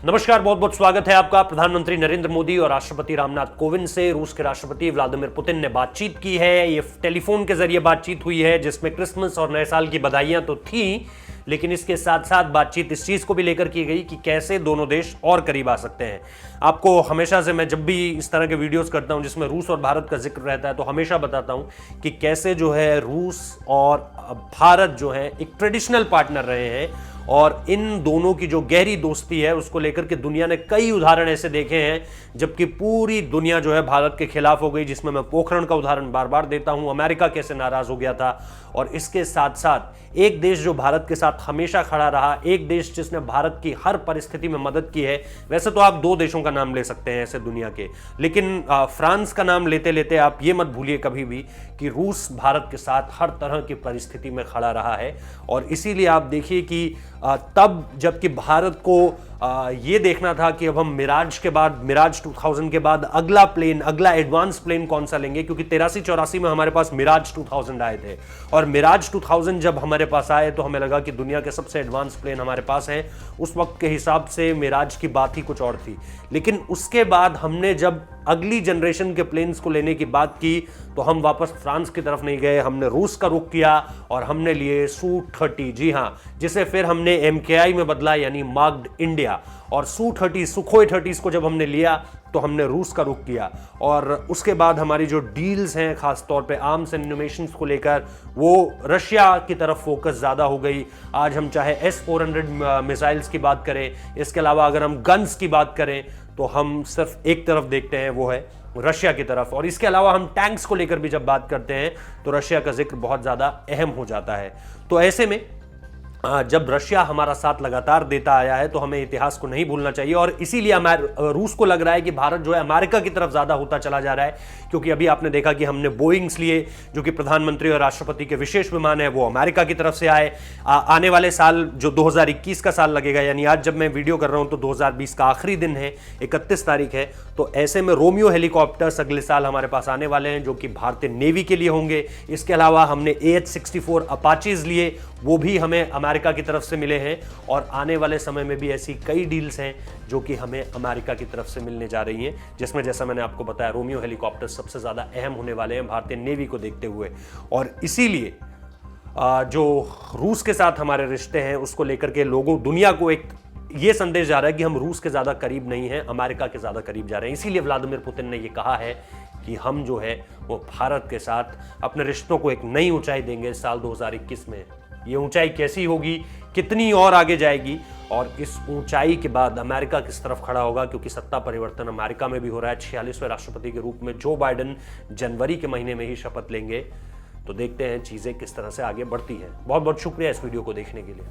नमस्कार, बहुत बहुत स्वागत है आपका। प्रधानमंत्री नरेंद्र मोदी और राष्ट्रपति रामनाथ कोविंद से रूस के राष्ट्रपति व्लादिमीर पुतिन ने बातचीत की है। ये टेलीफोन के जरिए बातचीत हुई है, जिसमें क्रिसमस और नए साल की बधाइयां तो थी, लेकिन इसके साथ साथ बातचीत इस चीज को भी लेकर की गई कि कैसे दोनों देश और करीब आ सकते हैं। आपको हमेशा से, मैं जब भी इस तरह के वीडियोस करता हूं जिसमें रूस और भारत का जिक्र रहता है, तो हमेशा बताता हूं कि कैसे जो है रूस और भारत जो है एक ट्रेडिशनल पार्टनर रहे हैं, और इन दोनों की जो गहरी दोस्ती है उसको लेकर के दुनिया ने कई उदाहरण ऐसे देखे हैं, जबकि पूरी दुनिया जो है भारत के खिलाफ हो गई, जिसमें मैं पोखरण का उदाहरण बार बार देता हूं। अमेरिका कैसे नाराज हो गया था। और इसके साथ साथ एक देश जो भारत के साथ हमेशा खड़ा रहा, एक देश जिसने भारत की हर परिस्थिति में मदद की है। वैसे तो आप दो देशों का नाम ले सकते हैं ऐसे दुनिया के, लेकिन फ्रांस का नाम लेते लेते आप ये मत भूलिए कभी भी कि रूस भारत के साथ हर तरह की परिस्थिति में खड़ा रहा है। और इसीलिए आप देखिए कि तब जबकि भारत को ये देखना था कि अब हम मिराज 2000 के बाद अगला एडवांस प्लेन कौन सा लेंगे, क्योंकि 83-84 में हमारे पास मिराज 2000 आए थे, और मिराज 2000 जब हमारे पास आए तो हमें लगा कि दुनिया के सबसे एडवांस प्लेन हमारे पास हैं। उस वक्त के हिसाब से मिराज की बात ही कुछ और थी। लेकिन उसके बाद हमने जब अगली जनरेशन के प्लेन्स को लेने की बात की तो हम वापस फ्रांस की तरफ नहीं गए, हमने रूस का रुख किया और हमने लिए सू-30। जी हां, जिसे फिर हमने MKI में बदला, यानी मार्क्ड इंडिया। और सू-30 सुखोई 30 को जब हमने लिया तो हमने रूस का रुख किया। और उसके बाद हमारी जो डील्स हैं, खास तौर पे आर्म्स एंड इनोवेशंस को लेकर, वो रशिया की तरफ फोकस ज्यादा हो गई। आज हम चाहे S-400 मिसाइल्स की बात करें, इसके अलावा अगर हम गन्स की बात करें तो हम सिर्फ एक तरफ देखते हैं, वो है रशिया की तरफ। और इसके अलावा हम टैंक्स को लेकर भी जब बात करते हैं तो रशिया का जिक्र बहुत ज्यादा अहम हो जाता है। तो ऐसे में जब रशिया हमारा साथ लगातार देता आया है तो हमें इतिहास को नहीं भूलना चाहिए। और इसीलिए रूस को लग रहा है कि भारत जो है अमेरिका की तरफ ज्यादा होता चला जा रहा है, क्योंकि अभी आपने देखा कि हमने बोइंग्स लिए, जो कि प्रधानमंत्री और राष्ट्रपति के विशेष विमान है, वो अमेरिका की तरफ से आए। आने वाले साल जो 2021 का साल लगेगा, यानी आज जब मैं वीडियो कर रहा हूं तो 2020 का आखिरी दिन है, 31 तारीख है, तो ऐसे में रोमियो हेलीकॉप्टर्स अगले साल हमारे पास आने वाले हैं, जो कि भारतीय नेवी के लिए होंगे। इसके अलावा हमने AH-64 अपाचीज लिए, वो भी हमें अमेरिका की तरफ से मिले हैं। और आने वाले समय में भी ऐसी कई डील्स हैं जो कि हमें अमेरिका की तरफ से मिलने जा रही हैं, जिसमें जैसा मैंने आपको बताया रोमियो हेलीकॉप्टर सबसे ज्यादा अहम होने वाले हैं भारतीय नेवी को देखते हुए। और इसीलिए जो रूस के साथ हमारे रिश्ते हैं उसको लेकर के लोगों, दुनिया को एक ये संदेश जा रहा है कि हम रूस के ज्यादा करीब नहीं हैं, अमेरिका के ज्यादा करीब जा रहे हैं। इसीलिए व्लादिमीर पुतिन ने ये कहा है कि हम जो है वो भारत के साथ अपने रिश्तों को एक नई ऊंचाई देंगे साल 2021 में। ये ऊंचाई कैसी होगी, कितनी और आगे जाएगी, और इस ऊंचाई के बाद अमेरिका किस तरफ खड़ा होगा, क्योंकि सत्ता परिवर्तन अमेरिका में भी हो रहा है। 46वें राष्ट्रपति के रूप में जो बाइडेन जनवरी के महीने में ही शपथ लेंगे। तो देखते हैं चीजें किस तरह से आगे बढ़ती हैं। बहुत बहुत शुक्रिया इस वीडियो को देखने के लिए।